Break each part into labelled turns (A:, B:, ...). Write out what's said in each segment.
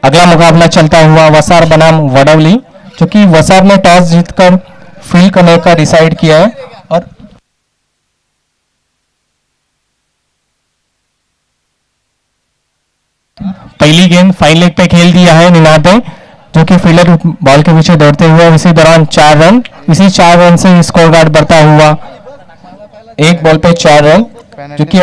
A: अगला मुकाबला चलता हुआ वसार बनाम वडवली, जो कि वसार ने टॉस जीतकर फील्ड करने का डिसाइड किया है और पहली गेंद फाइन लेग पे खेल दिया है निनाद ने, जो कि फील्डर बॉल के पीछे दौड़ते हुए इसी दौरान 4 रन, इसी 4 रन से स्कोर कार्ड बढ़ता हुआ एक बॉल पे 4 रन, जो कि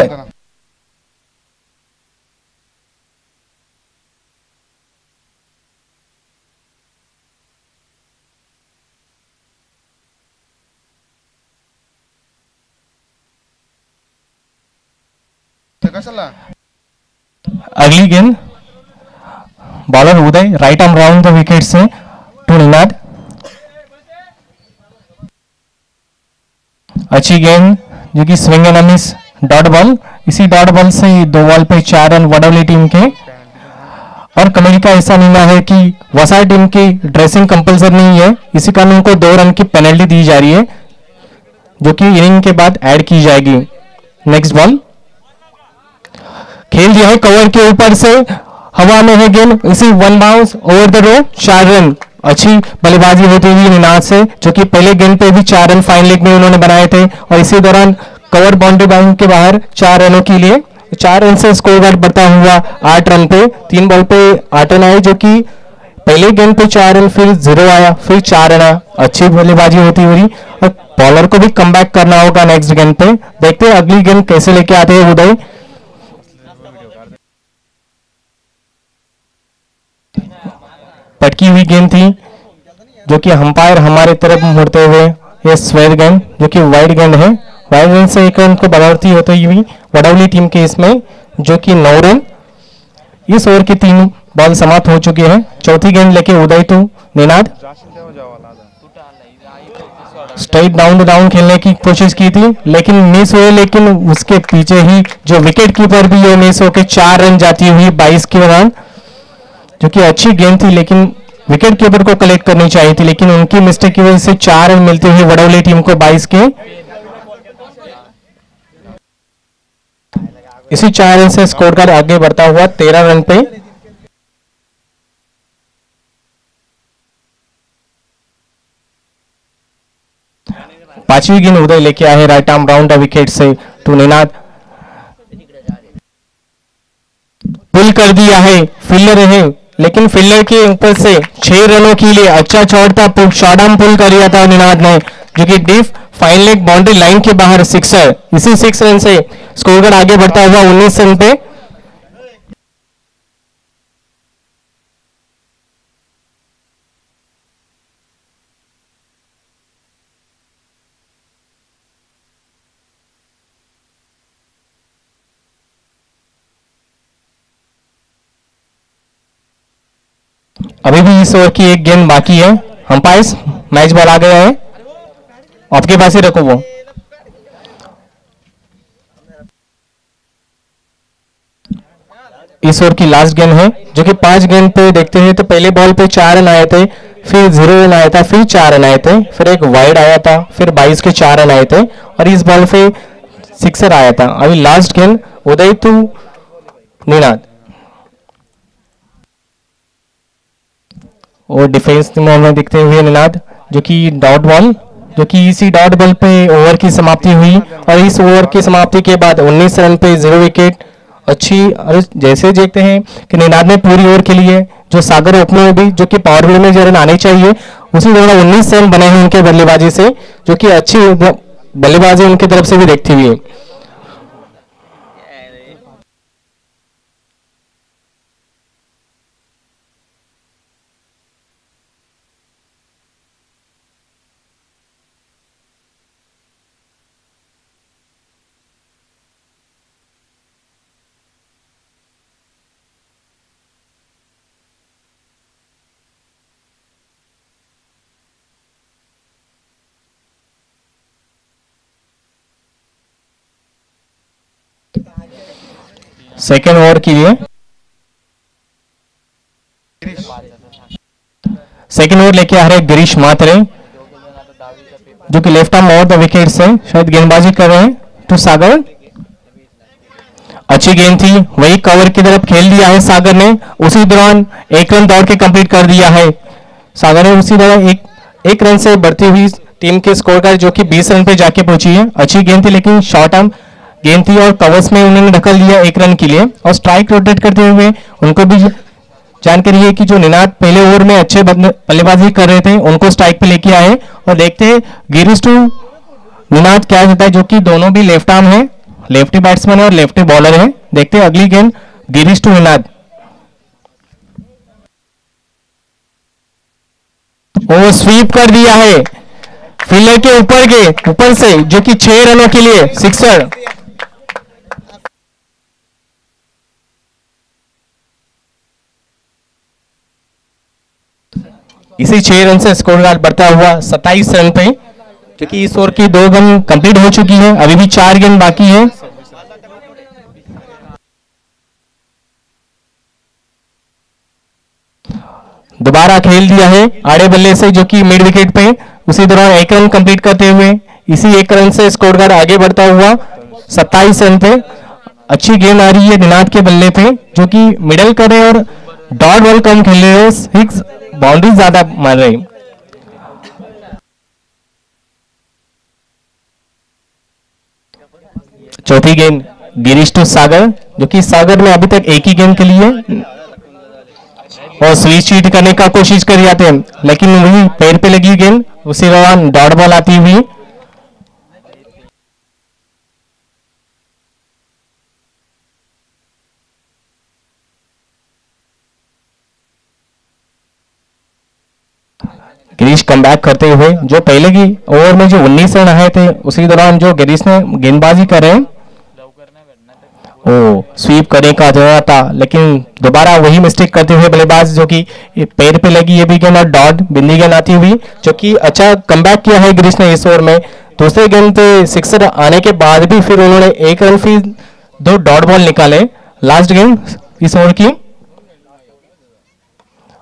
A: अगली गेंद bowler Uday right arm round the wicket से टू निनाद। अच्छी गेंद जो कि swing and miss dot ball, इसी डॉट बॉल से 2 बॉल पे 4 रन वडवली टीम के। और कमेटी का ऐसा निर्णय है कि वसार टीम की ड्रेसिंग कंपल्सरी नहीं है, इसी कारण उनको 2 रन की पेनल्टी दी जा रही है, जो कि इनिंग के बाद ऐड की जाएगी। नेक्स्ट बॉल खेल दिया है कवर के ऊपर से, हवा में है गेंद, इसी 1 bounce over the rope 4 run. अच्छी बल्लेबाजी होती हुई निनाद से, जो कि पहले गेंद पे भी 4 रन फाइन लेग में उन्होंने बनाए थे और इसी दौरान कवर बाउंड्री बाउंड के बाहर 4 रनों के लिए 4 रन से स्कोर कार्ड बढ़ता हुआ 8 रन पे 3 बॉल पे 8 रन आए, जो कि पहले गेंद पे 4 रन, फिर 0 आया, फिर 4 रन आया। अच्छी बल्लेबाजी होती हुई और बॉलर को भी कम बैक करना होगा नेक्स्ट गेंद पे। देखते हैं अगली गेंद कैसे लेके आते हैं उदय। पटकी हुई गेंद थी, जो कि अंपायर हमारे तरफ मुड़ते हुए ये स्वेर गेंद, जो कि वाइड गेंद है, वाइड गेंद से 1 रन को बढ़ोतरी होती हुई वडवली टीम के इसमें, जो कि 9 रन। इस ओवर की 3 बॉल समाप्त हो चुकी है। चौथी गेंद लेके Uday to Ninad. Straight down the down खेलने की कोशिश की थी लेकिन मिस हुए, लेकिन उसके पीछे ही जो विकेट कीपर भी ये मिस होकर 4 रन जाती हुई 22 के दौरान, जो कि अच्छी गेंद थी लेकिन विकेट कीपर को कलेक्ट करनी चाहिए थी, लेकिन उनकी मिस्टेक की वजह से 4 रन मिलते हुए वडवली टीम को 22 के। इसी 4 रन से स्कोर कार्ड आगे बढ़ता हुआ 13 रन पे। पांचवी गेंद उदय लेके आए right arm round the wicket से टू निनाद। पुल कर दिया है, फील्डर है लेकिन फील्डर के ऊपर से 6 रनों के लिए अच्छा शॉट था, शॉर्ट आर्म पुल कर दिया था निनाद ने, जो कि deep fine leg boundary line के बाहर सिक्सर। इसी 6 रन से स्कोर कार्ड आगे बढ़ता हुआ 19 रन पे। अभी भी इस ओवर की एक गेंद बाकी है। अंपायर्स मैच बॉल आ गया है, आपके पास ही रखो वो। इस ओवर की लास्ट गेंद है, जो कि 5 गेंद पे देखते हैं तो पहले बॉल पे 4 रन आए थे, फिर 0 रन आया था, फिर 4 रन आए थे, फिर एक वाइड आया था, फिर 22 के 4 रन आए थे और इस बॉल पे सिक्सर आया था। अभी लास्ट गेंद उदय टू निनाद और डिफेंस में दिखते हुए निनाद, जो कि डॉट बॉल, जो कि इसी डॉट बॉल पे ओवर की समाप्ति हुई और इस ओवर की समाप्ति के बाद 19 रन पे 0 विकेट। अच्छी, और जैसे देखते हैं कि निनाद ने पूरी ओवर के लिए जो सागर ओपनर में भी जो कि पावर प्ले में जो रन आने चाहिए उसी दौरान 19 रन बने हैं उनके बल्लेबाजी से, जो कि अच्छी बल्लेबाजी उनकी तरफ से भी देखती हुई। सेकेंड ओवर के लिए सेकेंड ओवर लेके आ रहे गिरीश मात्रे, जो कि left arm over the wicket से शायद गेंदबाजी कर रहे हैं टू सागर। अच्छी गेंद थी, वही कवर की तरफ खेल दिया है सागर ने। उसी दौरान एक रन दौड़ के कंप्लीट कर दिया है सागर ने। उसी दौरान एक रन से बढ़ती हुई टीम के स्कोर का जो कि 20 रन पे जाके पहुंची है। अच्छी गेंद थी लेकिन शॉर्ट आर्म गेंद थी और कवर्स में उन्होंने ढकल दिया एक रन के लिए। और स्ट्राइक रोटेट करते हुए उनको भी जानकारी है कि जो निनाद पहले ओवर में अच्छे बल्लेबाजी कर रहे थे उनको स्ट्राइक पे लेके आए। और देखते हैं गिरीश टू निनाद क्या होता है, जो कि दोनों भी लेफ्ट आर्म है, लेफ्टी बैट्समैन है और लेफ्टी बॉलर है। देखते हैं अगली गेंद गिरीश टू निनाद। वो स्वीप कर दिया है फील्डर के ऊपर से, जो कि 6 रनों के लिए सिक्सर। इसी 6 रन से स्कोर कार्ड बढ़ता हुआ 27 रन पे, क्योंकि इस ओवर की 2 गेंद कंप्लीट हो चुकी है, अभी भी 4 गेंद बाकी है। दोबारा खेल दिया है आड़े बल्ले से, जो कि मिड विकेट पे। उसी दौरान 1 रन कंप्लीट करते हुए इसी 1 रन से स्कोर कार्ड आगे बढ़ता हुआ 27 रन पे। अच्छी गेंद आ रही है निनाद के बल्ले पे, जो कि मिडल कर रहे और डॉट बॉल कम खेल रहे हो, 6 बाउंड्री ज्यादा मार रहे। चौथी गेंद गिरीश टू सागर, जो कि सागर में अभी तक एक ही गेंद के लिए और स्विच चीट करने का कोशिश कर जाते हैं, लेकिन वही पैर पे लगी गेंद, उसी दौरान डॉट बॉल आती हुई। गिरीश कमबैक करते हुए, जो पहले की ओवर में जो 19 रन आए थे उसी दौरान जो गिरीश ने गेंदबाजी कर रहे हैं, ओ स्वीप करने का जरूर था, लेकिन दोबारा वही मिस्टेक करते हुए बल्लेबाज, जो कि पैर पे लगी ये भी गेंद और डॉट बिंदी गेंद आती हुई, जो कि अच्छा कमबैक किया है गिरीश ने इस ओवर में। दूसरे गेंद पे सिक्सर आने के बाद भी फिर उन्होंने 1 रन फिर 2 डॉट बॉल निकाले। लास्ट गेंद इस ओवर की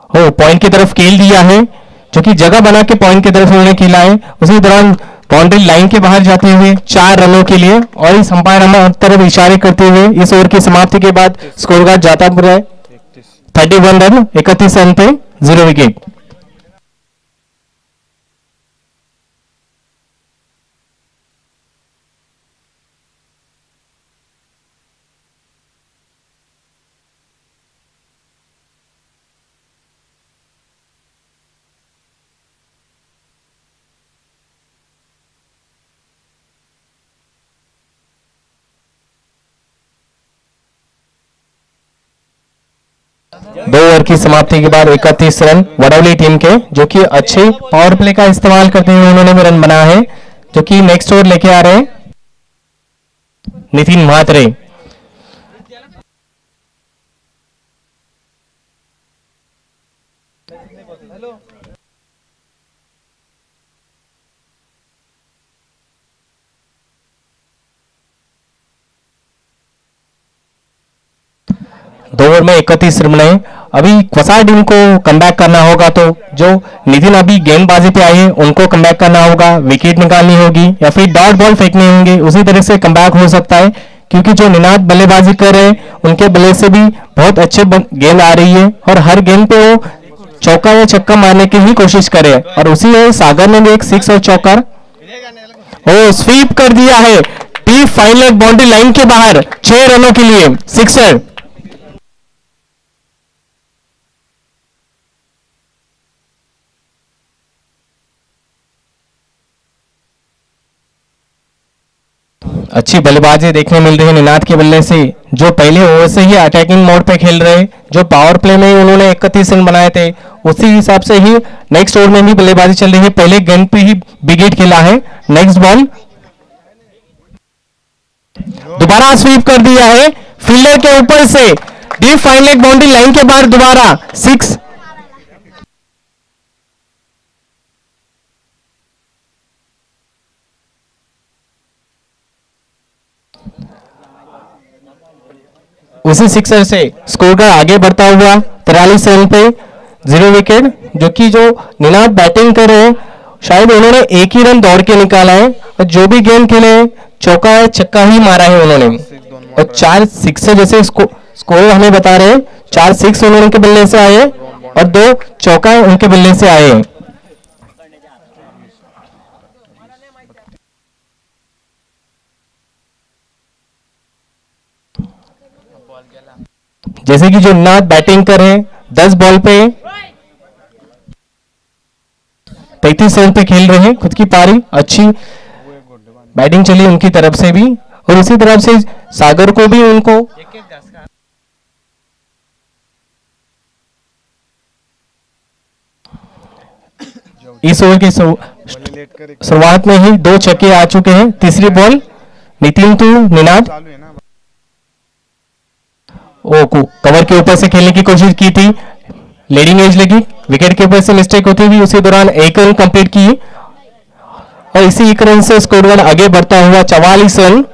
A: हो पॉइंट की तरफ खेल दिया है, जो कि जगह बना के पॉइंट की तरफ उन्होंने खेला है। उसी दौरान बाउंड्री लाइन के बाहर जाते हुए 4 रनों के लिए, और इस अंपायर हमारी तरफ इशारे करते हुए इस ओवर की समाप्ति के बाद स्कोर कार्ड जाता पूरा 31 रन 31 रन पे 0 विकेट। दो ओवर की समाप्ति के बाद 31 रन वडौली टीम के, जो कि अच्छे पावर प्ले का इस्तेमाल करते हुए उन्होंने भी रन बनाया है, जो कि नेक्स्ट ओवर लेके आ रहे हैं नितिन म्हात्रे। दो ओवर में 31 रन बनाए। अभी क्वसार टीम को कमबैक करना होगा, तो जो नितिन अभी गेंदबाजी पे आए हैं उनको कमबैक करना होगा, विकेट निकालनी होगी या फिर डॉट बॉल फेंकने होंगे, उसी तरह से कमबैक हो सकता है। क्योंकि जो निनाद बल्लेबाजी कर रहे हैं उनके बल्ले से भी बहुत अच्छे गेंद आ रही है और हर गेंद पे वो चौका या छक्का मारने की ही कोशिश करे। और उसी सागर ने भी एक 6 और चौका ओ स्वीप कर दिया है टी फाइनल बाउंड्री लाइन के बाहर 6 रनों के लिए सिक्सर। अच्छी बल्लेबाजी देखने मिल रही है निनाद के बल्ले से, जो पहले ओवर से ही अटैकिंग मोड पे खेल रहे, जो पावर प्ले में उन्होंने 31 रन बनाए थे उसी हिसाब से ही नेक्स्ट ओवर में भी बल्लेबाजी चल रही है। पहले गेंद पे ही बिग हिट खेला है। नेक्स्ट बॉल दोबारा स्वीप कर दिया है फील्डर के ऊपर से डीप फाइनल बाउंड्री लाइन के बाहर दोबारा 6। उसी सिक्सर से स्कोर का आगे बढ़ता हुआ 43 रन पे 0 विकेट, जो कि जो निनाद बैटिंग कर रहे हैं शायद उन्होंने एक ही रन दौड़ के निकाला है और जो भी गेंद खेले चौका है छक्का ही मारा है उन्होंने। और 4 सिक्स जैसे स्कोर हमें बता रहे हैं, 4 सिक्स उनके बल्ले से आए और 2 चौका उनके बल्ले से आए। जैसे कि जो निनाद बैटिंग कर रहे हैं 10 बॉल पे 35 रन पे खेल रहे हैं, खुद की पारी अच्छी बैटिंग चली उनकी तरफ से भी, और इसी तरफ से सागर को भी उनको इस ओवर की शुरुआत में ही 2 छक्के आ चुके हैं। तीसरी बॉल नितिन टू निनाद ओ को कवर के ऊपर से खेलने की कोशिश की थी, लीडिंग एज लगी, विकेट के ऊपर से मिस्टेक होती हुई उसी दौरान 1 रन कंप्लीट की और इसी 1 रन से स्कोर वन आगे बढ़ता हुआ 44 रन।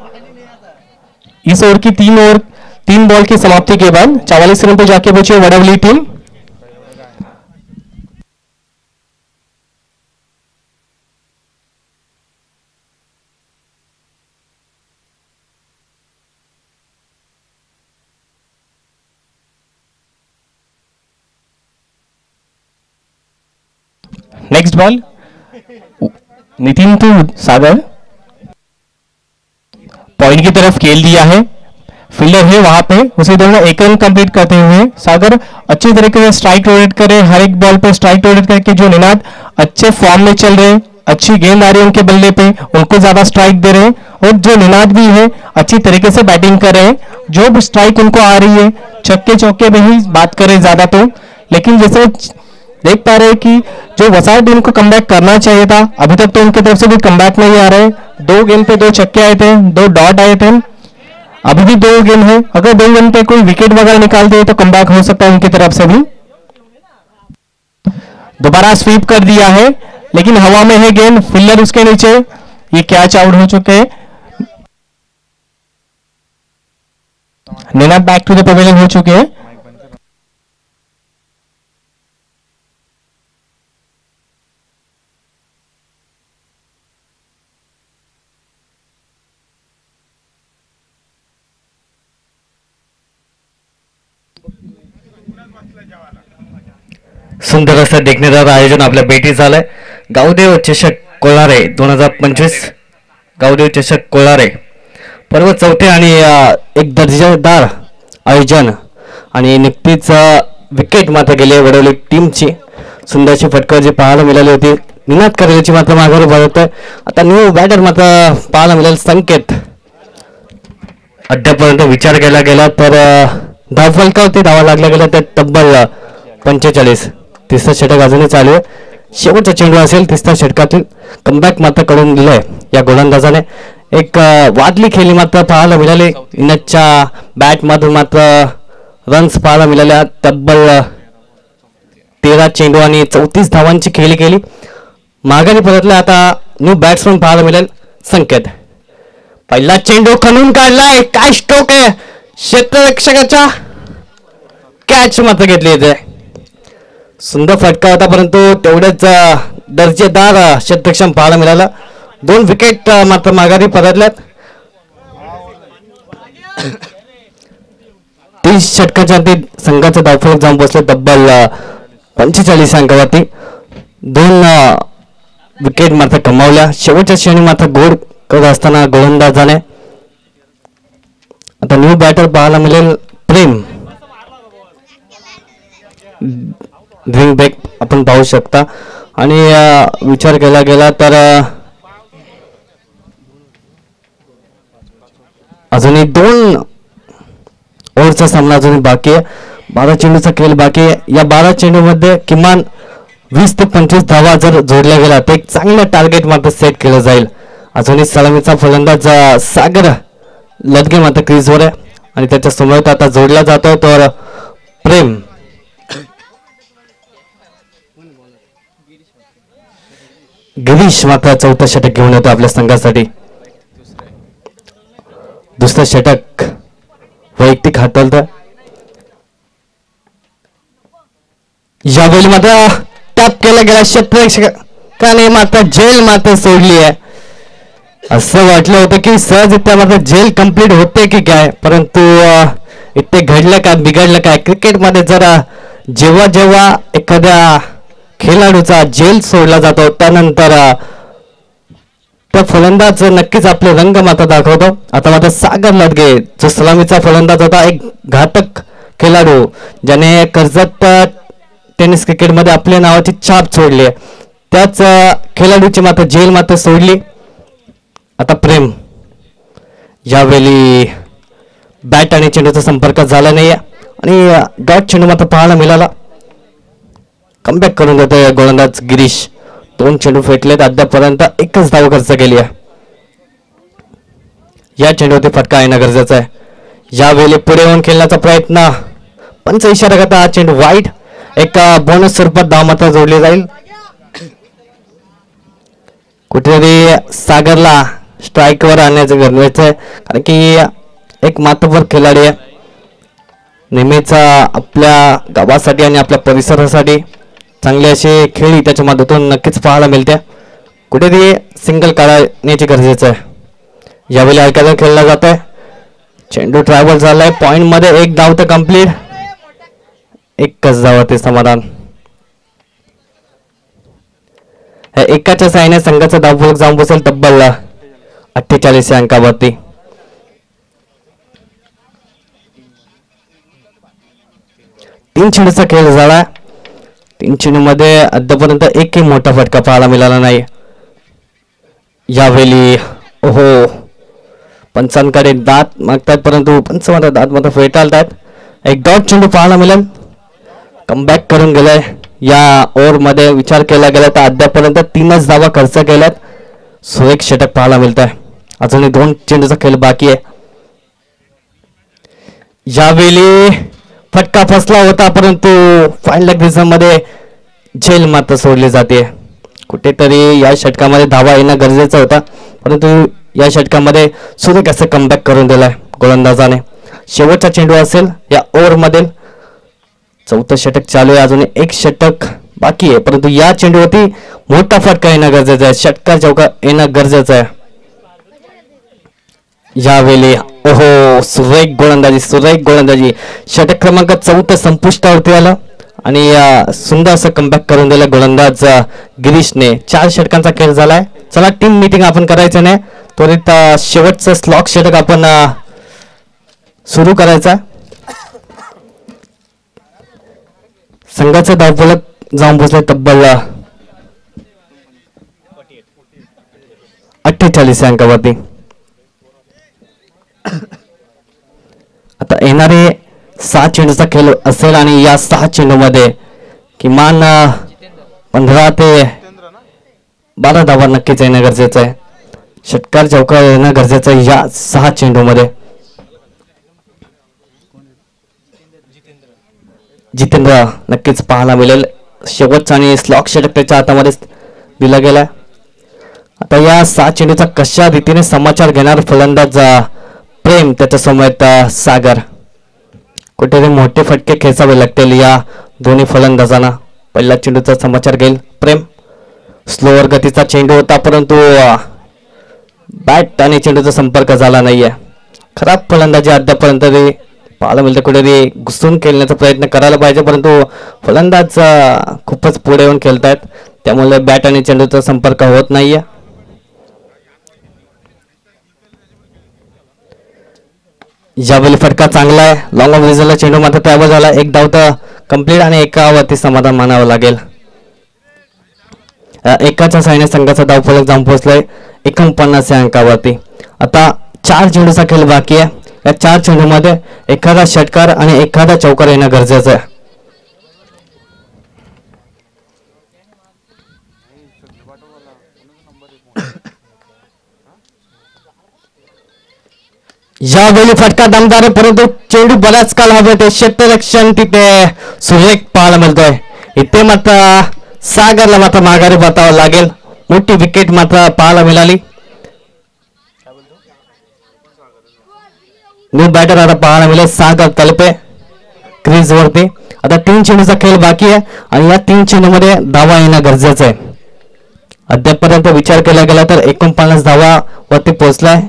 A: इस ओवर की 3 बॉल की समाप्ति के बाद 44 रन पर जाके पहुंची Vadavali team. Next ball Nitin to Sagar, point की तरफ खेल दिया है, फील्डर है वहां पे, उसी दौरान 1 रन कंप्लीट करते हुए सागर अच्छी तरीके से स्ट्राइक रोटेट करे, हर एक बॉल पर स्ट्राइक रोटेट करके जो निनाद अच्छे फॉर्म में चल रहे हैं, अच्छी गेंद आ रही है उनके बल्ले पे, उनको ज्यादा स्ट्राइक दे रहे हैं, और जो निनाद भी है अच्छी तरीके से बैटिंग कर रहे हैं, जो भी स्ट्राइक उनको आ रही है छक्के चौके में ही बात करें ज्यादा तो, लेकिन जैसे देख पा रहे हैं कि जो वसार टीम को कमबैक करना चाहिए था, अभी तक तो उनकी तरफ से भी कमबैक नहीं आ रहे। 2 गेंद पे 2 छक्के आए थे, 2 डॉट आए थे, अभी भी 2 गेंद है, अगर 2 गेंद पे कोई विकेट वगैरह निकालते हैं तो कमबैक हो सकता है उनकी तरफ से भी। दोबारा स्वीप कर दिया है लेकिन हवा में है गेंद, फील्डर उसके नीचे, ये कैच आउट हो चुके हैं। Ninad back to the pavilion हो चुके हैं।
B: सुंदर असं देखण्याचं आयोजन आपल्या बेटी झालंय। गावदेव चषक कोलारे 2025 गावदेव चषक कोलारे पर्व चौथे आणि एक दर्जेदार आयोजन आणि नुकतीच विकेट मात्र गेले वडवली टीमची सुंदरशी फटकाबाजी पाहायला मिळाली होती। निनाद करेलची मात्र माघार बळत आता न्यू बॅटर मात्र पाहायला मिळेल संकेत। अद्यापर्यंत विचार केला गेला तर धावफलकावरती धावा लागल्या गेल्या तर तब्बल 45। तिसरा षटक अजूनही चालू आहे, शेवटचा चेंडू असेल तिसऱ्या षटकातील कमबॅक मात्र करून दिलंय या गोलंदाजाने। एक वादली खेळी मात्र पाहायला मिळाली, निनादच्या बॅट मधून मात्र रन्स पाहायला मिळाल्या, तब्बल 13 चेंडू आणि 34 धावांची खेळी केली। माघारी परतले आता न्यू बॅट्समन पाहायला मिळेल संकेत। पहिला चेंडू खणून काढलाय, काय स्ट्रोक आहे, क्षेत्ररक्षकाचा कॅच मात्र घेतली येते। सुंदर फटका होता परंतु तेवढेच दर्जेदार क्षेत्ररक्षण पाहायला मिळालं। 2 विकेट मात्र माघारी परतल्यात। 30 षटकाच्या संघाचा धावफलक जाऊन बसले तब्बल 45 अंकावरती। 2 विकेट मात्र कमावल्या। शेवटच्या क्षणी मात्र गोड करत असताना गोलंदाजाने आता न्यू बॅटर पाहायला मिळेल प्रेम। ड्रिंक ब्रेक आपण पाहू शकता आणि विचार केला गेला तर अजूनही 2 ओव्हरचा सामना अजूनही बाकी आहे। 12 चेंडूचा खेळ बाकी आहे। या 12 चेंडूमध्ये किमान 20 ते 25 धावा जर जोडल्या गेला तर एक चांगलं टार्गेट मात्र सेट केलं जाईल। अजूनही सलामीचा फलंदाज सागर लदगे मात्र क्रीजवर आहे आणि त्याच्या समोर आता जोडला जातो तर प्रेम। गिरीश मात्र चौथा षटक घेऊन येतो आपल्या संघासाठी। दुसरं षटक वैयक्तिक हाताळतं। यावेळी मात्र टॅप केला गेला क्षेत्ररक्षकाने मात्र जेल मात्र सोडली आहे। असं वाटलं होतं की सहज इथे माझं जेल कंप्लीट होते की काय, परंतु इथे घडलं काय बिघडलं काय. क्रिकेटमध्ये जरा जेव्हा जेव्हा एखाद्या खेळाडूचा जेल सोडला जातो त्यानंतर त्या फलंदाज नक्कीच आपले रंग मात्र दाखवतो. आता मात्र सागर लडगे जो सलामीचा फलंदाज होता, एक घातक खेळाडू ज्याने कर्जत टेनिस क्रिकेटमध्ये आपल्या नावाची छाप सोडली, त्याच खेळाडूची मात्र जेल मात्र सोडली. आता प्रेम यावेळी बॅट आणि चेंडूचा संपर्क झाला नाही आणि डॉट चेंडू मात्र पाहायला मिळाला. कमबॅक करून देतोय गोलंदाज गिरीश. 2 चेंडू फेकलेत, अद्यापर्यंत एकच धाव खर्च केली आहे. या चेंडूवरती फटका येणं गरजेचं आहे. यावेळी पुढे येऊन खेळण्याचा प्रयत्न, पंच इशारा करता हा चेंडू वाईड. एक बोनस स्वरूपात धाव मात्र जोडली जाईल. कुठेतरी सागरला स्ट्राईकवर आणण्याचं गरजेचं आहे, कारण की एक मातबर खेळाडू आहे. नेहमीच आपल्या गावासाठी आणि आपल्या परिसरासाठी चांगले असे खेळी त्याच्या माध्यमातून नक्कीच पाहायला मिळते. कुठेतरी सिंगल काढण्याची गरजेचं आहे. यावेळी ऐकायला खेळला जात आहे. चेंडू ट्रॅव्हल झालाय पॉइंट मध्ये, एक धाव तर कंप्लीट, एकच धावावरती समाधान. एकाच्या साहाय्याने संघाचा धावफलक जाऊन बसेल तब्बल 48 अंकावरती. तीन चेंडूचा खेळ झाला. 3 चेंडूमध्ये अद्यापर्यंत एकही मोठा फटका पाहायला मिळाला नाही. यावेळी ओहो, पंचांकडे दात मागतात परंतु पंच मात्र दात मात्र फेटाळतात. एक डॉट चेंडू पाहायला मिळेल. कमबॅक करून गेलाय. या ओव्हरमध्ये विचार केला गेला तर अद्यापर्यंत 3च धावा खर्च केल्यात. सुरेख षटक पाहायला मिळत आहे. अजूनही 2 चेंडूचा खेळ बाकी आहे. यावेळी फटका फसला होता परंतु फाईन लेग मध्ये झेल मात्र सोडली जाते. कुठेतरी या षटकामध्ये धावा येणं गरजेचं होता, परंतु या षटकामध्ये सुरेख असं कमबॅक करून दिलाय गोलंदाजाने. शेवटचा चेंडू असेल या ओव्हरमध्ये. 4थं षटक चालू आहे, अजून एक षटक बाकी आहे, परंतु या चेंडूवरती मोठा फटका येणं गरजेचं आहे. षटकार चौका येणं गरजेचं आहे. यावेळी ओहो, सुरेख गोलंदाजी. षटक क्रमांक 4 संपुष्टावरती आला आणि सुंदर असं कमबॅक करून दिलं गोलंदाज गिरीशने. 4 षटकांचा खेळ झालाय. चला टीम मीटिंग आपण करायचं नाही, त्वरित शेवटचं स्लॉक षटक आपण सुरू करायचा. संघाचं धावफलक जाऊन बसले तब्बल 48 अंकावरती. आता येणारे 6 चेंडूचा खेळ असेल आणि या 6 चेंडूमध्ये किमान 15 ते 12 धावा नक्कीच येणं गरजेचं आहे. षटकार चौकार येणं गरजेचं आहे या 6 चेंडूमध्ये. जितेंद्र नक्कीच पाहायला मिळेल. शेवटचा आणि स्लॉक षटक त्याच्या हातामध्ये दिला गेला. आता या 6 चेंडूचा कशा रीतीने समाचार घेणार फलंदाज प्रेम, त्याच्या समोर सागर. कुठेतरी मोठे फटके खेचावे लागतील या दोन्ही फलंदाजांना. पहिला चेंडूचा समाचार घेईल प्रेम. स्लोअर गतीचा चेंडू होता परंतु बॅट आणि चेंडूचा संपर्क झाला नाहीये. खराब फलंदाजी अद्यापर्यंत पाहायला मिळते. कुठेतरी घुसून खेळण्याचा प्रयत्न करायला पाहिजे, परंतु फलंदाज खूपच पुढे येऊन खेळतायत, त्यामुळे बॅट आणि चेंडूचा संपर्क होत नाहीये. यावेळी फटका चांगला आहे. लॉंग ऑफ रिझल्टला चेंडू मात्र त्यावर झाला. एक धाव तर कंप्लीट आणि एकावरती समाधान मानावं लागेल. एकाच्या साहाय्याने संघाचा धावफलक जाऊन पोहोचलाय 49 अंकावरती. आता 4 चेंडूचा खेळ बाकी आहे. या 4 चेंडूमध्ये एखादा षटकार आणि एखादा चौकार येणं गरजेचं आहे. यावेळी फटका दमदार आहे परंतु चेंडू बराच काल हवे ते क्षेत्ररक्षण तिथे सुरेख पाहायला मिळतोय. इथे मात्र सागरला मात्र माघारी परतावं लागेल. मोठी विकेट मात्र पाहायला मिळाली. न्यू बॅटर आता पाहायला मिळेल सागर तलपे क्रीज वरती. आता 3 चेंडूचा खेळ बाकी आहे आणि या 3 चेंडूमध्ये धावा येणं गरजेचं आहे. अद्यापर्यंत विचार केला गेला तर 49 धावा व वरती पोहोचलाय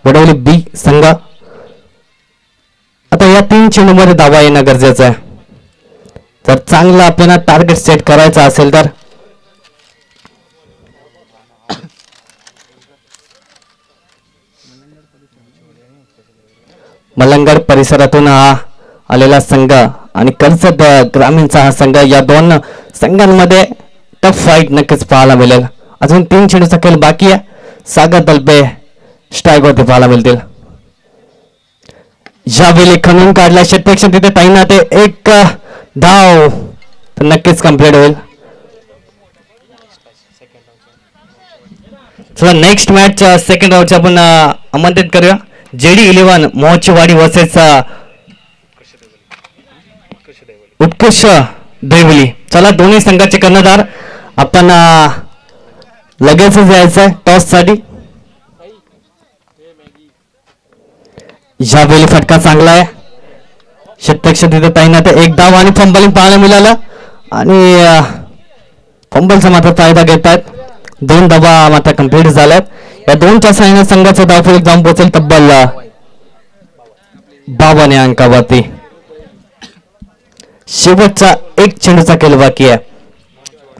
B: वडवली बी संघ. आता या 3 चेंडूमध्ये धावा येणं गरजेचं आहे जर चांगला आपल्याला टार्गेट सेट करायचा असेल तर. मलंगड परिसरातून हा आलेला संघ आणि कर्जत ग्रामीणचा हा संघ, या 2 संघांमध्ये टफ फाईट नक्कीच पाहायला मिळेल. अजून 3 चेंडूचा खेळ बाकी आहे. सागर दलबे स्ट्राईक वरती पाहायला मिळतील. यावेळी खणून काढला क्षेत्ररक्षण तिथे तैनात आहे. एक धाव तर नक्कीच कंप्लीट होईल. चला नेक्स्ट मॅच सेकंड राऊंडचे आपण आमंत्रित करूया. JD11 मोहचीवाडी वर्सेस उत्कृष्ट देवली. चला दोन्ही संघाचे कर्णधार आपण लगेचच यायचं आहे टॉस साठी. यावेळी फटका चांगला आहे. क्षेत्ररक्षण तिथे तैनात आहे. एक धाव आणि फंबलिंग पाहायला मिळालं आणि फंबलचा मात्र फायदा घेत आहेत. 2 धावा मात्र कंप्लीट झाल्यात. या 2च्या साहाय्याने संघाचा धावफलक जाऊन पोहोचेल तब्बल 52 अंकावरती. शेवटचा 1 चेंडूचा खेळ बाकी आहे.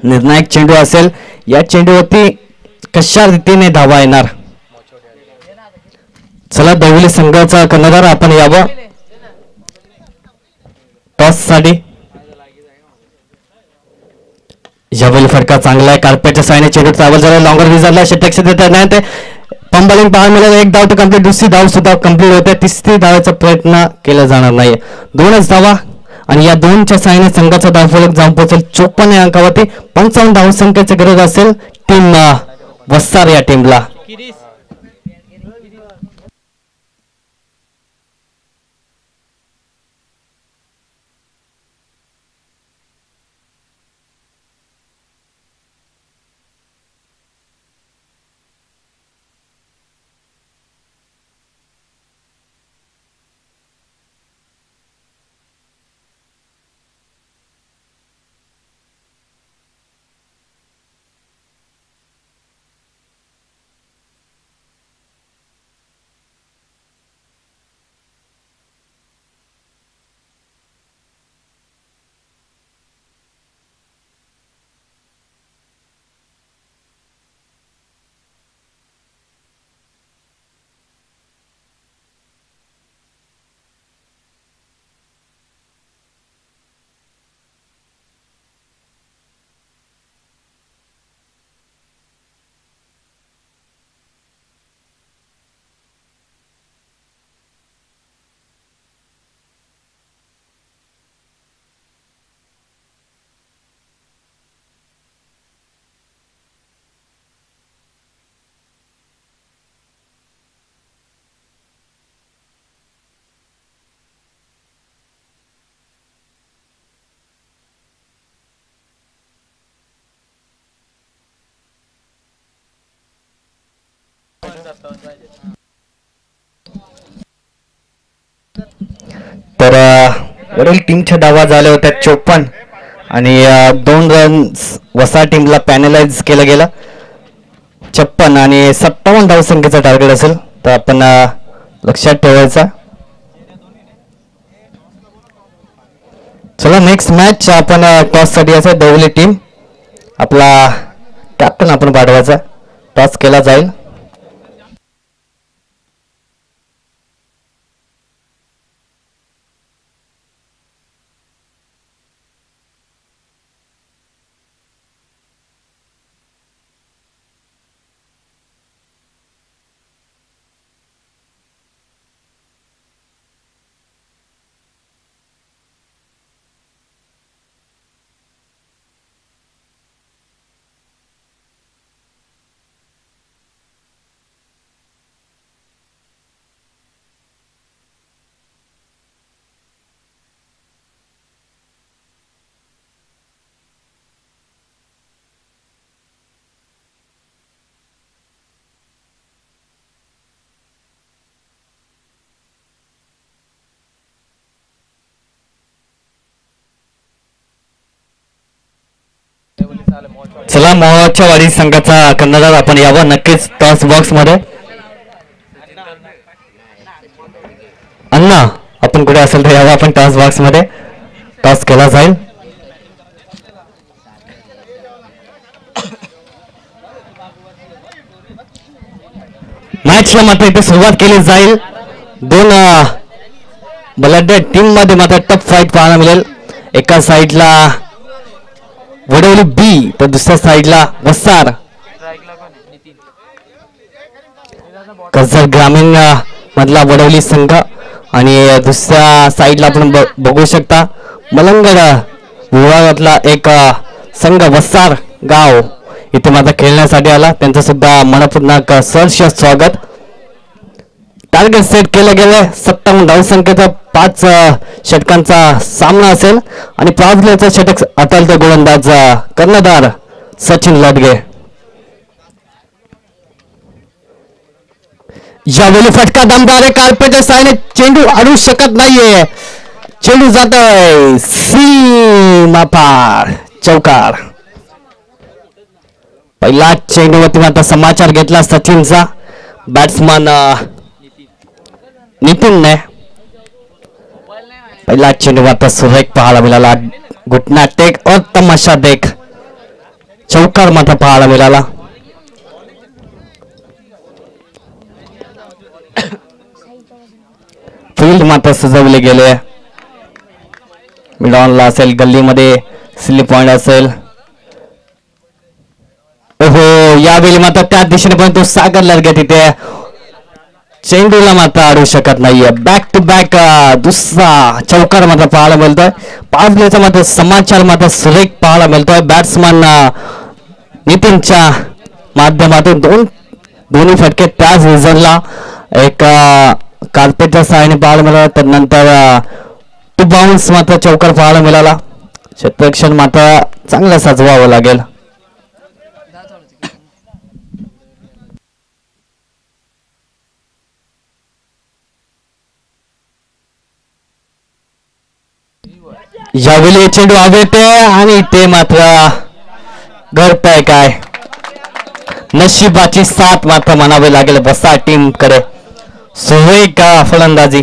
B: निर्णायक चेंडू असेल. या चेंडूवरती कशा रीतीने धावा येणार. चला देवली संघाचा कर्णधार आपण यावं टॉस साठी. यावेळी फटका चांगला आहे. कार्पेटच्या साहाय्याने चेंडू ट्रॅव्हल झाला. लॉंगर विजारला. क्षेत्ररक्षण पंबलिंग पाहायला मिळालं. 1 धाव तर कंप्लीट. दुसरी धाव सुद्धा कंप्लीट होते. तिसरी धावाचा प्रयत्न केला जाणार नाही. 2च धावा आणि या 2च्या साहाय्याने संघाचा धावफलक जाऊन पोहोचेल 54 अंकावरती. 55 धावसंख्येची गरज असेल टीम वस्तार या टीमला. तर वरील टीमच्या धावा झाल्या होत्या 54 आणि 2 रन्स वसा टीमला पॅनलाइज केलं गेलं. 56 आणि 57 धावसंख्येचा टार्गेट असेल तर आपण लक्षात ठेवायचा. चला नेक्स्ट मॅच आपण टॉस साठी असेल. देवली टीम आपला कॅप्टन आपण पाठवायचा. टॉस केला जाईल. चला मोहाच्या वाडी संघाचा कर्णधार आपण यावं नक्कीच टॉस बॉक्स मध्ये. अण्णा आपण कुठे असेल तर यावं आपण टॉस बॉक्स मध्ये. टॉस केला जाईल. मॅचला मात्र इथे सुरुवात केली जाईल. दोन बलाढ्य टीम मध्ये मात्र टफ फाईट पाहायला मिळेल. एका साईडला वडवली बी तर दुसऱ्या साईडला वसार कर्जत ग्रामीण मधला वडवली संघ आणि दुसऱ्या साईडला आपण बघू शकता मलंगड विभागातला एक संघ वसार गाव इथे मात्र खेळण्यासाठी आला. त्यांचं सुद्धा मनपूर्वक सहर्ष स्वागत. टार्गेट सेट केलं गेलंय 57 धावसंख्येचा 5 षटकांचा सामना असेल आणि 5 प्लेचं षटक अटल तर गोलंदाज कर्णधार सचिन लडगे. यावेळी फटका दमदार आहे. कार्पेटच्या साहाय्याने चेंडू अडू शकत नाहीये. चेंडू जातोय सीमा पार चौकार. पहिला चेंडूवरती मात्र समाचार घेतला सचिनचा. बॅट्समन नितीनने पहिला चेंडू मात्र सुरेख पाहायला मिळाला. घुटना टेक और तमाशा देख चौकार मात्र पाहायला मिळाला. फील्ड मात्र सजवले गेले. मिडॉनला असेल, गल्लीमध्ये स्लिप पॉइंट असेल. ओहो यावेळी मात्र त्या दिशेने पण तो सागर लडगे तिथे चेंडूला मात्र अडू शकत नाहीये. बॅक टू बॅक दुसरा चौकार मात्र पाहायला मिळतोय. 5 प्लेचा मात्र समाचार मात्र सुरेख पाहायला मिळतोय. बॅट्समन नितीनच्या माध्यमातून दोन्ही फटके त्याच रिझनला एक कार्पेटच्या सहाय्याने पाहायला मिळाला. तर नंतर टू बाउन्स मात्र चौकार पाहायला मिळाला. क्षेत्ररक्षण मात्र चांगलं सजवावं लागेल. यावेळी चेंडू आवेते आणि ते मात्र घडतंय काय. नशिबाची साथ मात्र म्हणावी लागेल बसा टीम कडे. सुरेख फलंदाजी.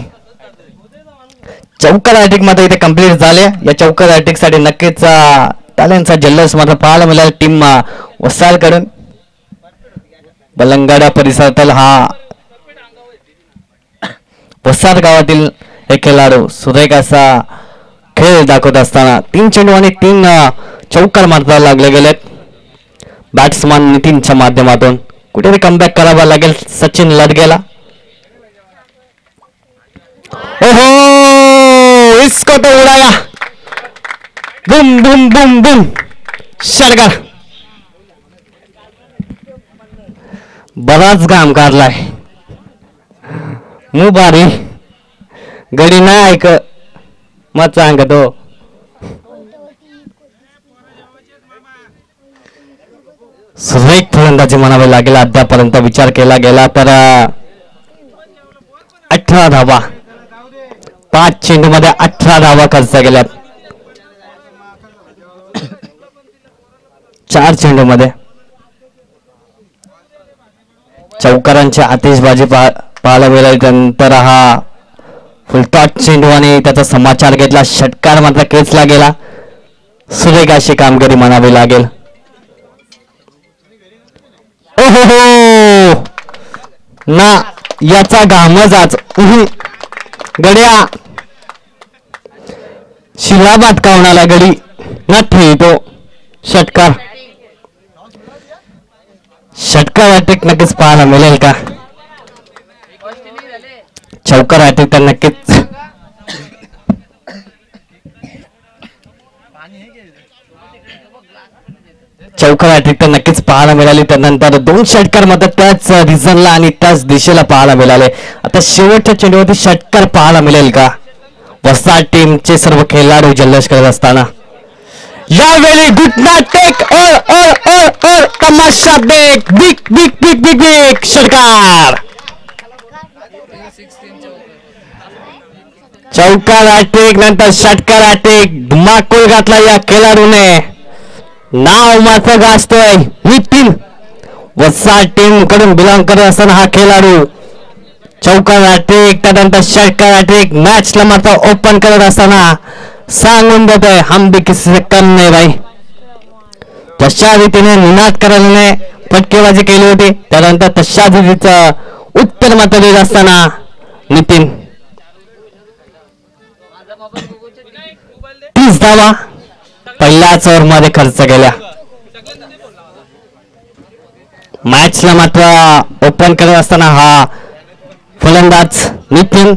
B: चौकार हॅट्रिक मात्र इथे कंप्लीट झाले. या चौकार हॅट्रिक साठी नक्कीच टाळ्यांचा जल्लोष मात्र पाहायला मिळाला टीम वसाल कडून. बलंगाडा परिसरातील हा वसार गावातील हे खेळाडू सुरेख असा खेळ दाखवत असताना 3 चेंडू आणि 3 चौकार मात्र लागले गेलेत. बॅट्समन नितीनच्या माध्यमातून कुठेतरी कमबॅक करावा लागेल सचिन लडगेला. ओहो इसको तो उडाया. बुम बुम बुम बुम षटकार. बराच घाम काढलाय. मुबारी गडी नाही ऐक मग सांगतो. सुरेख फलंदाजी म्हणावे लागेल. अद्यापर्यंत विचार केला गेला तर 18 धावा. 5 चेंडू मध्ये 18 धावा खर्च केल्यात. 4 चेंडू मध्ये चौकारांची आतिषबाजी पाहायला मिळाली. त्यानंतर हा फुलटॉस चेंडू आणि त्याचा समाचार घेतला. षटकार मात्र खेचला गेला. सुरेख अशी कामगिरी म्हणावी लागेल. ओहो ना याचा घामच गड्या शिलाबाद कावणाला गडी न ठेवतो. षटकार षटकार अटॅक नक्कीच पाहायला मिळेल का. चौकार अटॅक तर नक्कीच चौकार अटॅक तर नक्कीच पाहायला मिळाली. त्यानंतर 2 षटकार मात्र त्याच रिझनला आणि त्याच दिशेला पाहायला मिळाले. आता शेवटच्या चेंडूवरती षटकार पाहायला मिळेल का. वसाड टीमचे सर्व खेळाडू जल्लोष करत असताना यावेळी घुटना टेक और तमाशा देख. Big big big big big षटकार. चौकार अटॅक नंतर षटकार अटॅक. धुमाकूळ घातला या खेळाडूने. नाव मात्र गाजतोय नितीन. वसाड टीम कडून बिलॉंग करत असताना हा खेळाडू चौकार हॅट्रिक त्यानंतर षटकार हॅट्रिक मॅचला मात्र ओपन करत असताना सांगून देतोय हम भी किसी से कम नाही भाई. तशा रीतीने निनाद करायला फटकेबाजी केली होती त्यानंतर तशा रीतीचं उत्तर मात्र देत असताना नितीन 30 धावा पहिल्याच ओव्हर मध्ये खर्च केल्या. मॅचला मात्र ओपन करत असताना हा फलंदाज नितीन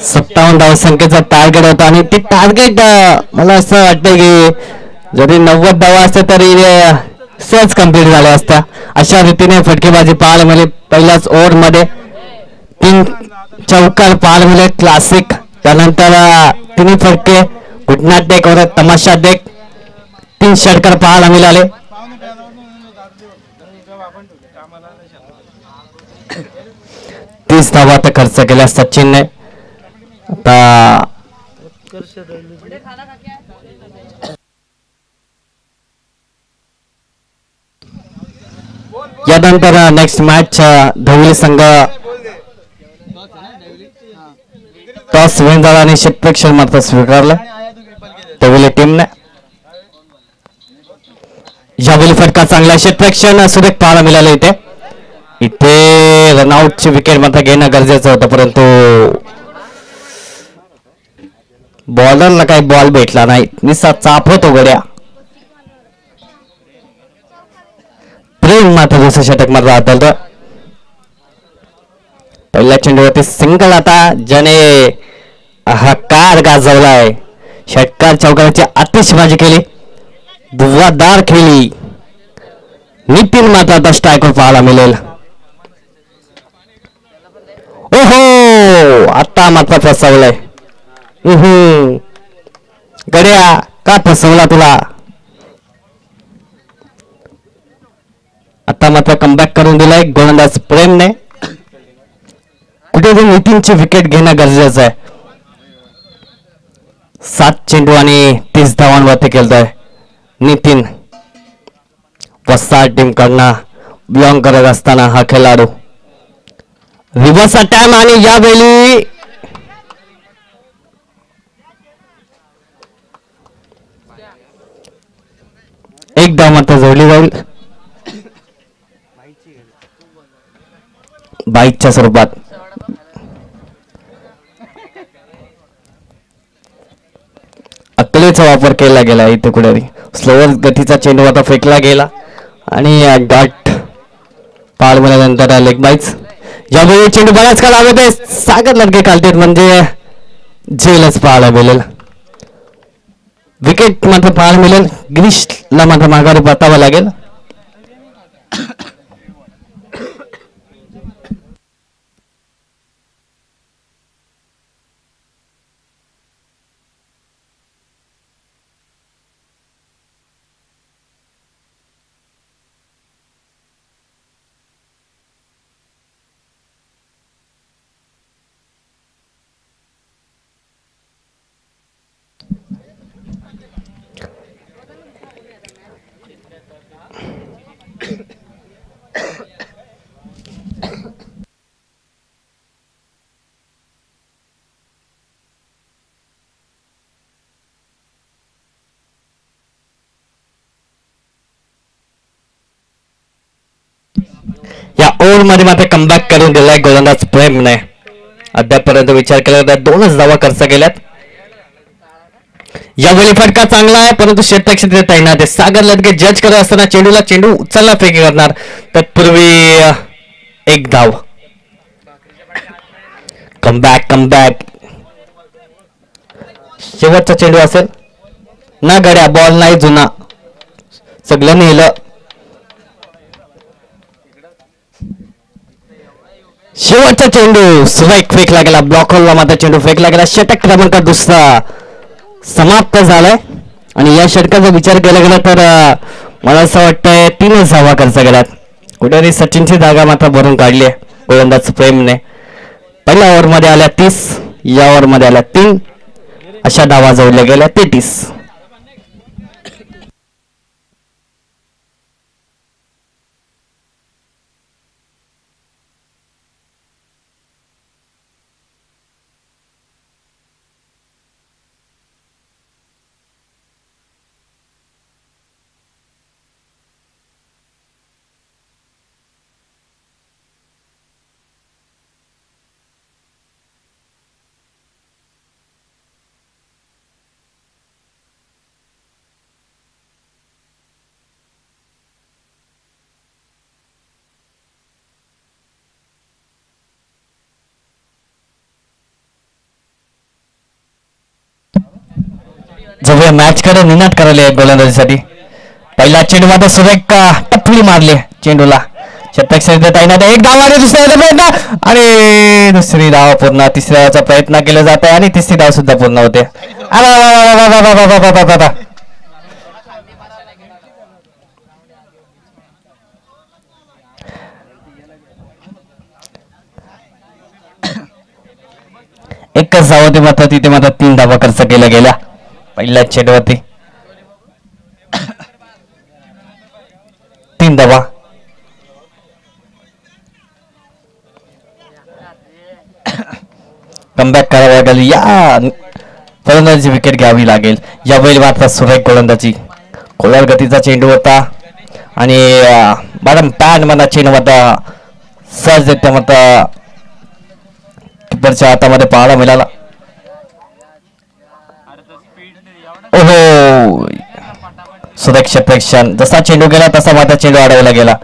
B: 57 धावसंख्येचा टार्गेट होता आणि ते टार्गेट मला असं वाटतं की जरी 90 धावा असते तरी सहज कंप्लीट झाल्या असत्या. अशा रीतीने फटकेबाजी पाहायला मिळाली. पहिल्याच ओव्हर मध्ये 3 चौकार पाहायला मिळाले क्लासिक. त्यानंतर 3 फटके घुटनाट देख और तमाशा देख 3 षटकार पाहायला मिळाले. 30 धावा तर खर्च केल्या सचिनने. आता यानंतर नेक्स्ट मॅच धवली संघ टॉस विन झाला आणि क्षेत्ररक्षण मात्र स्वीकारलं धवली टीमने. यावेळी फटका चांगला क्षेत्ररक्षण सुरेख पाहायला मिळाले. इथे रनआउटची विकेट मात्र घेणं गरजेचं होतं परंतु बॉलरला काही बॉल भेटला नाही. निसा चापत गड्या. प्रेम मात्र दुसरं षटक मात्र आदळतं. पहिल्या चेंडूवरती सिंगल आता ज्याने हाकार गाजवलाय. षटकार चौकाराची आतिषबाजी केली धुव्वाधार खेळली. नितीन मात्र आता स्ट्रायकर पाहायला मिळेल. ओहो आता मात्र फसवलंय. गड्या का फसवला तुला. आता मात्र कमबॅक करून दिलाय गोलंदाज प्रेमने. कुठेतरी नितीनची विकेट घेणं गरजेचं आहे. 7 चेंडू आणि 30 धावांवरती खेळतोय नितीन. वस्ताद टीम कडनं बिलॉंग करत असताना हा खेळाडू. रिव्हर्स टाइम आणि यावेळी एक धाव मात्र जोडली जाईल बाईकच्या स्वरूपात. अकलेचा वापर केला गेला. इथे कुठे स्लोअर गतीचा चेंडू आता फेकला गेला आणि डॉट पार मिळाल्यानंतर लेग बाईक्स. यावेळी चेंडू बराच काळ लागत आहे. सागर लडके काढतात म्हणजे झेलच पाहायला मिळेल. विकेट मात्र पाहायला मिळेल. गिरीशला मात्र माघारी परतावं लागेल. या ओव्हर मध्ये मात्र कमबॅक करून दिलाय गोलंदाज प्रेमने. अद्यापर्यंत विचार केला तर 2च धावा खर्च केल्यात. यावेळी फटका चांगला आहे परंतु क्षेत्ररक्षण तैनात आहे. सागर लदगे जज करत असताना चेंडूला चेंडू उचलला फेकी करणार. तत्पूर्वी एक धाव. कमबॅक शेवटचा चेंडू असेल ना गड्या. बॉल नाही जुना सगळं नेलं. शेवटचा चेंडू स्ट्राइक फेकला गेला. ब्लॉकरला मात्र चेंडू फेकला गेला. षटक क्रमांक 2 समाप्त झालाय आणि या षटकाचा विचार केला गेला तर मला असं वाटतंय 3च धावा खर्च केल्यात. कुठेतरी सचिनची जागा मात्र भरून काढली आहे गोलंदाज प्रेमने. पहिल्या ओव्हर मध्ये आल्या 30 या ओव्हर मध्ये आल्या 3 अशा धावा जोडल्या गेल्या 33. जाऊया मॅच कडे निनाट करायला आहे गोलंदाजीसाठी. पहिला चेंडू मात्र सुरेख टपली मारली चेंडूला. शतक एक धाव आणि दुसऱ्या प्रयत्न आणि दुसरी धाव पूर्ण. तिसऱ्या धावाचा प्रयत्न केला जात आहे आणि तिसरी धाव सुद्धा पूर्ण होते. एकच धाव होती मात्र तिथे मात्र 3 धावा खर्च केल्या गेल्या पहिल्या चेंडूवरती. 3 धावा. कमबॅक करावं लागेल. या फलंदाजी विकेट घ्यावी लागेल. यावेळी मात्र सुरेख गोलंदाजी. कोलार गतीचा चेंडू होता आणि मॅडम पॅड मला चेंडू मात्र सहज देते मात्र किपरच्या हातामध्ये पाहायला मिळाला. ओहो सुरक्षा प्रेक्षण. जसा चेंडू गेला तसा मात्र चेंडू अडवला गेला.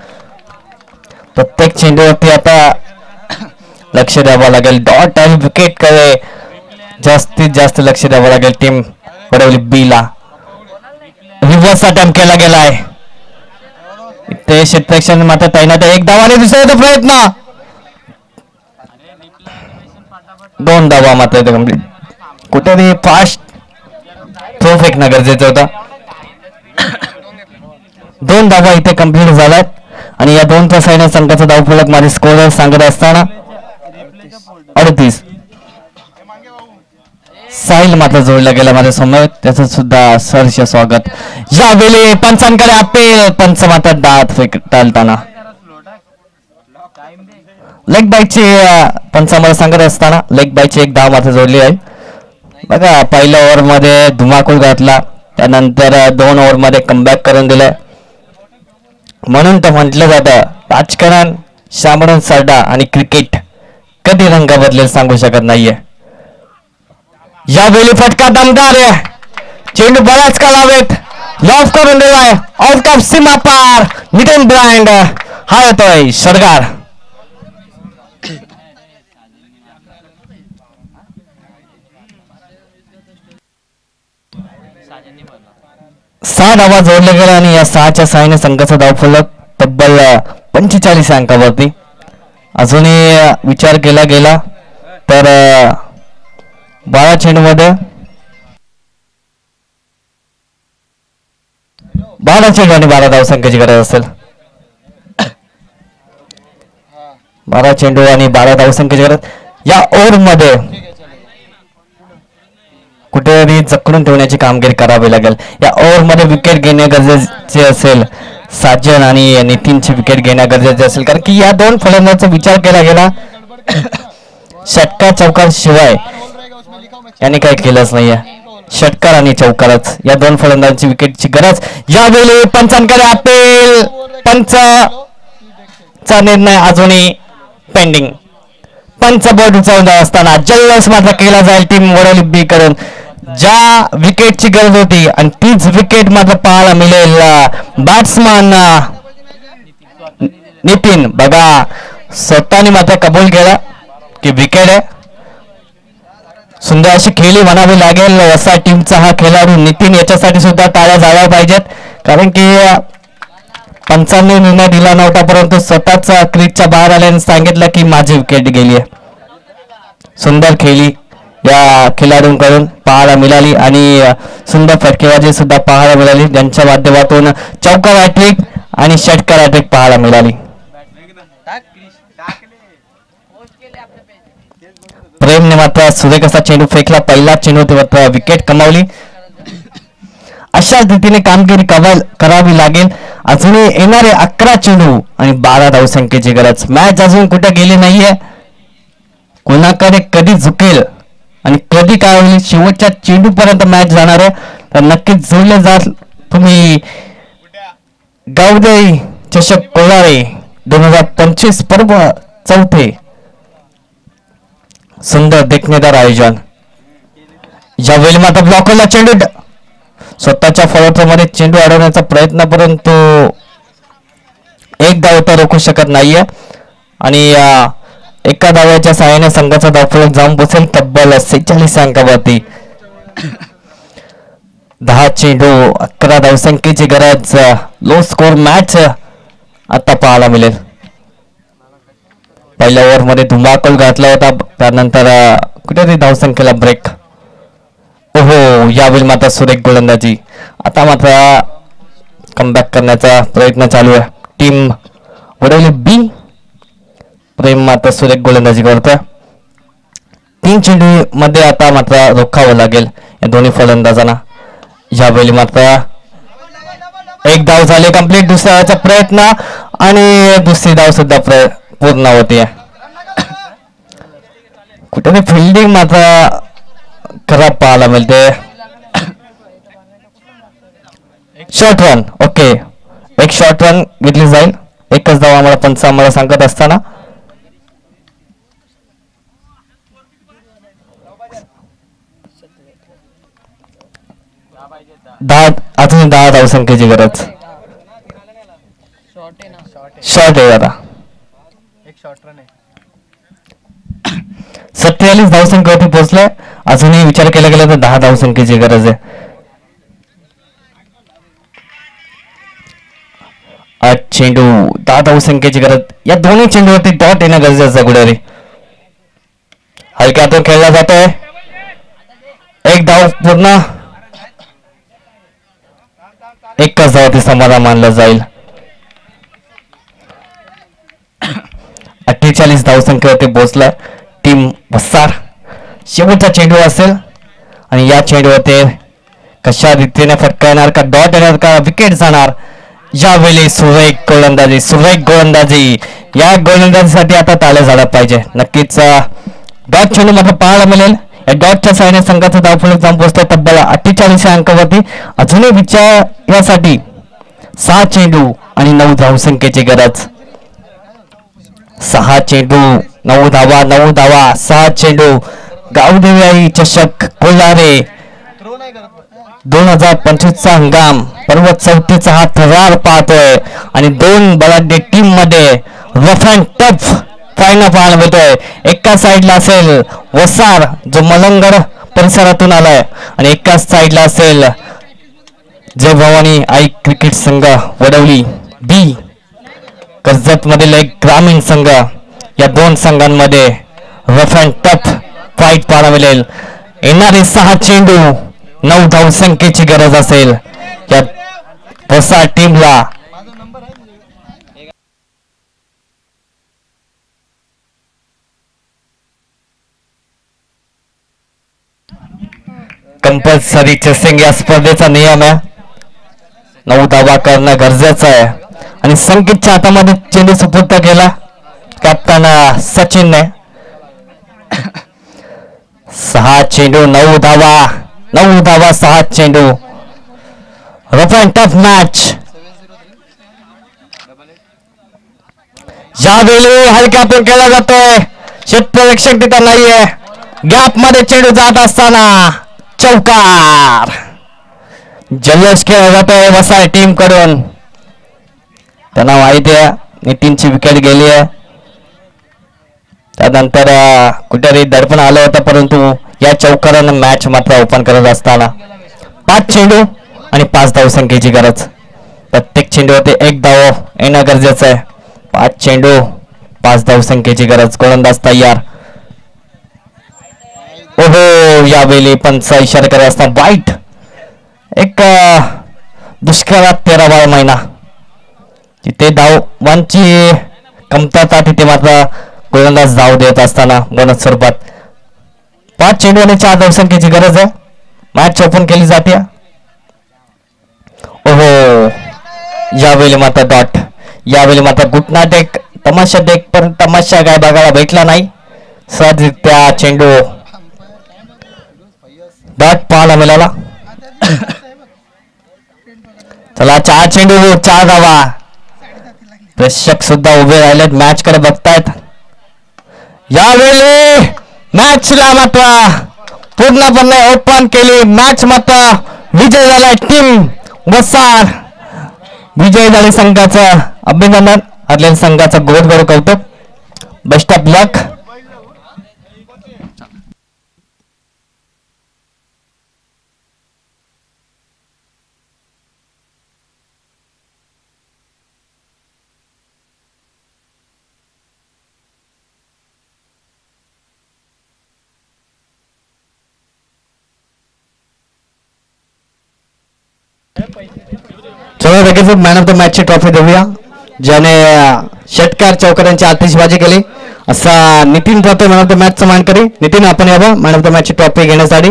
B: प्रत्येक चेंडूवरती आता लक्ष द्यावं लागेल. डॉट आणि विकेट कडे जास्तीत जास्त लक्ष द्यावं लागेल टीम वडवली बी ला. रिव्हर्स अटेम्प्ट केला गेलाय इथे. क्षेत्ररक्षण मात्र तैनात. एक धाव आणि दुसऱ्या प्रयत्न. 2 धावा मात्र कम्प्लीट. कुठेतरी फास्ट थ्रो फेकणं गरजेचं होतं. 2 धावा इथे कम्प्लीट झाल्यात आणि या 2 तासाने संघाचा धावफलक माझे स्कोर सांगत असताना 38. साहिल मात्र जोडला गेला माझ्या समोर. त्याचं सुद्धा सहर्ष स्वागत. यावेळी पंचांकडे अपील. पंच मात्र दात फेकताना लेग बाईकची पंचामध्ये सांगत असताना लेग बाईकची एक धाव मात्र जोडली आहे बघा. पहिल्या ओव्हर मध्ये धुमाकूळ घातला. त्यानंतर 2 ओव्हर मध्ये कमबॅक करून दिलं. म्हणून तर म्हटलं जातं राजकारण शामळून सरडा आणि क्रिकेट कधी रंग बदलेल सांगू शकत नाहीये. यावेळी फटका दमदार आहे. चेंडू बराच कालावेत लॉफ करून दिलाय. आउट ऑफ सीमा पार. नितीन ब्रांड हा येतोय सरगार. 6 धावा जोडल्या गेल्या आणि या 6च्या सहाय्याने संघाचा धावफलक तब्बल 45 अंकावरती. अजूनही विचार केला गेला तर 12 चेंडूमध्ये 12 चेंडू आणि 12 धावसंख्येची गरज असेल. 12 चेंडू आणि 12 धावसंख्येची गरज. या ओव्हर मध्ये कुठेतरी जखडून ठेवण्याची कामगिरी करावी लागेल. या ओव्हर मध्ये विकेट घेणे गरजेचे असेल. साजन आणि नितीनची विकेट घेणे गरजेचे असेल कारण की या 2 फलंदाजांचा विचार केला गेला. षटकार चौकार शिवाय यांनी काही केलंच नाहीये. षटकार आणि चौकारच या 2 फलंदाजांची विकेटची गरज. यावेळी पंचांकडे अपील. पंचचा निर्णय अजूनही पेंडिंग. पंच बोर्ड उचलून असताना जल्लोष मात्र केला जाईल टीम वडोली बी करून. ज्या विकेटची गरज होती आणि तीच विकेट मात्र पाहायला मिळेल. बॅट्समन नितीन बघा स्वतःने मात्र कबूल केला की विकेट आहे. सुंदर अशी खेळी म्हणावी लागेल असा टीमचा हा खेळाडू नितीन. याच्यासाठी सुद्धा टाळ्या झाल्या पाहिजेत कारण की पंचांनी निर्णय दिला नव्हता परंतु स्वतःच क्रीजच्या बाहेर आल्याने सांगितलं की माझी विकेट गेली आहे. सुंदर खेळी या खेळाडूंकडून पाहायला मिळाली आणि सुंदर फटकेबाजी सुद्धा पाहायला मिळाली. ज्यांच्या माध्यमातून चौकार हॅट्रिक आणि षटकार हॅट्रिक पाहायला मिळाली. प्रेमने मात्र सुरेख असा चेंडू फेकला. पहिला चेंडू मात्र विकेट कमावली. अशाच रीतीने कामगिरी करावी लागेल. अजूनही येणारे 11 चेंडू आणि 12 धावसंख्येची गरज. मॅच अजून कुठे गेली नाहीये. कोणाकडे कधी झुकेल आणि कधी काय होईल शेवटच्या चेंडू पर्यंत मॅच जाणार आहे. तर नक्कीच जोडले जात तुम्ही गावदेई चषक कोलारे 2025 पर्व 4थे सुंदर देखणेदार आयोजन. यावेळी मात्र ब्लॉकरला चेंडू स्वतःच्या फॉलोथ्रोमध्ये चेंडू अडवण्याचा प्रयत्न परंतु एक धाव तर रोखू शकत नाहीये आणि एका धावाच्या सहाय्याने संघाचा धावफलक जाऊन बसेल तब्बल 46 अंकावरती. 10 चेंडू 11 धावसंख्येची गरज. लो स्कोर मॅच आता पाहायला मिळेल. पहिल्या ओव्हरमध्ये धुमाकूळ घातला होता, त्यानंतर कुठेतरी धावसंख्येला ब्रेक. ओहो, यावेळी मात्र सुरेख गोलंदाजी. आता मात्र कमबॅक करण्याचा प्रयत्न चालू आहे. टीम वडवली बी. प्रेम मात्र सुरेख गोलंदाजी करतोय. 3 चेंडू मध्ये आता मात्र रोखावं लागेल या दोन्ही फलंदाजांना. यावेळी मात्र एक धाव झाली कंप्लीट. दुसऱ्याचा प्रयत्न आणि दुसरी धाव सुद्धा पूर्ण होते. कुठेतरी फिल्डिंग मात्र खराब पाहायला मिळते. Short run. ओके, एक शॉर्ट रन घेतली जाईल. एकच धाव आम्हाला पंच आम्हाला सांगत असताना. अजून 10 धावसंख्येची गरज. शॉर्ट आहे आता. 47 धावसंख्येवरती पोहोचलाय. अजूनही विचार केला गेला तर 10 धावसंख्येची गरज आहे. 8 चेंडू 10 धावसंख्येची गरज. या दोन्ही चेंडूवरती डॉट येणं गरजेचं. गुडेरी हलक्यातून खेळला जातोय. एक धाव पूर्ण. एकच धाव समाधान मानलं जाईल. 48 धावसंख्येवरती पोहोचलाय टीम वसार. शेवटचा चेंडू असेल आणि या चेंडूवरती कशा रीतीने फटका येणार का, डॉट येणार का, विकेट जाणार. यावेळी सुरेख गोलंदाजी. सुरेख गोलंदाजी. या गोलंदाजीसाठी आता टाळ्या झाला पाहिजे. नक्कीच डॉट चेंडू मात्र पाहायला मिळेल. या डॉटच्या साहाय्याने संघाचा धावफलक जाऊन पोहोचतो तब्बल 48 अंकावरती. अजूनही विचारासाठी 6 चेंडू आणि 9 धावसंख्येची गरज. 6 चेंडू 9 धावा. 9 धावा 6 चेंडू. गावदेवी चषक कोल्हारे 2025चा हंगाम पर्वत चौथीचा हा थरार पाहतोय आणि 2 बलाढ्य टीम मध्ये रफ अँड टफ फायनल पाहायला मिळतोय. एका साइडला असेल वसार जो मलंगड परिसरातून आलाय आणि एकाच साइडला असेल जय भवानी आई क्रिकेट संघ वडवली बी. कर्जत मधील एक ग्रामीण संघ. या 2 संघांमध्ये रफ अँड टफ फाईट पाहायला मिळेल. येणारे 6 चेंडू 9 धावसंख्येची गरज असेल या वसार टीमला. कंपल्सरी चेसिंग या स्पर्धेचा नियम आहे. 9 धावा करणं गरजेचं आहे आणि संकेतच्या हातामध्ये चेंडू सुपूर्द केला कॅप्टन सचिनने. 6 चेंडू 9 धावा. 9 धावा 6 चेंडू. Rough and tough match. यावेळी हलक्यातून केला जातोय. क्षेत्ररक्षक तिथं नाहीये. गॅप मध्ये चेंडू जात असताना चौकार. जल्लोष खेळला जातोय वसार टीम कडून. त्यांना माहिती आहे नितीनची विकेट गेली आहे. त्यानंतर कुठेतरी दडपण आलं होतं, परंतु या चौकारानं मॅच मात्र ओपन करत असताना 5 चेंडू आणि 5 धावसंख्येची गरज. प्रत्येक चेंडूवरती 1 धाव येणं गरजेचं आहे. 5 चेंडू 5 धावसंख्येची गरज. गोलंदाज तयार. ओहो, यावेळी पंच इशारा करत असताना वाईट. एक दुष्काळात 13वा महिना. तिथे धावांची कमतरता. तिथे मात्र गोलंदाज धाव देत असताना बोनस स्वरूपात 5 चेंडू आणि 4 धावसंख्येची गरज आहे. मॅच ओपन केली जाते. ओहो, यावेळी मात्र डॉट. यावेळी मात्र गुटनाट एक तमाशा देख, पण तमाशा काय बघायला भेटला नाही. सहजरित्या चेंडू डॉट पाहायला मिळाला. चला 4 चेंडू 4 धावा. प्रेक्षक सुद्धा उभे राहिलेत, मॅच कडे बघतायत. यावेळी मॅचला मात्र पूर्णपणे ओपन केली. मॅच मात्र विजय झाला टीम वसार. विजय झाले संघाचं अभिनंदन. हरलेल्या संघाचं गोड कौतुक. बेस्ट ऑफ लक. चला लगेच मॅन ऑफ द मॅचची ट्रॉफी देऊया, ज्याने षटकार चौकारांची आतिषबाजी केली असा नितीन जातो मॅन ऑफ द मॅचचा मानकरी. नितीन आपण यावं मॅन ऑफ द मॅचची ट्रॉफी घेण्यासाठी.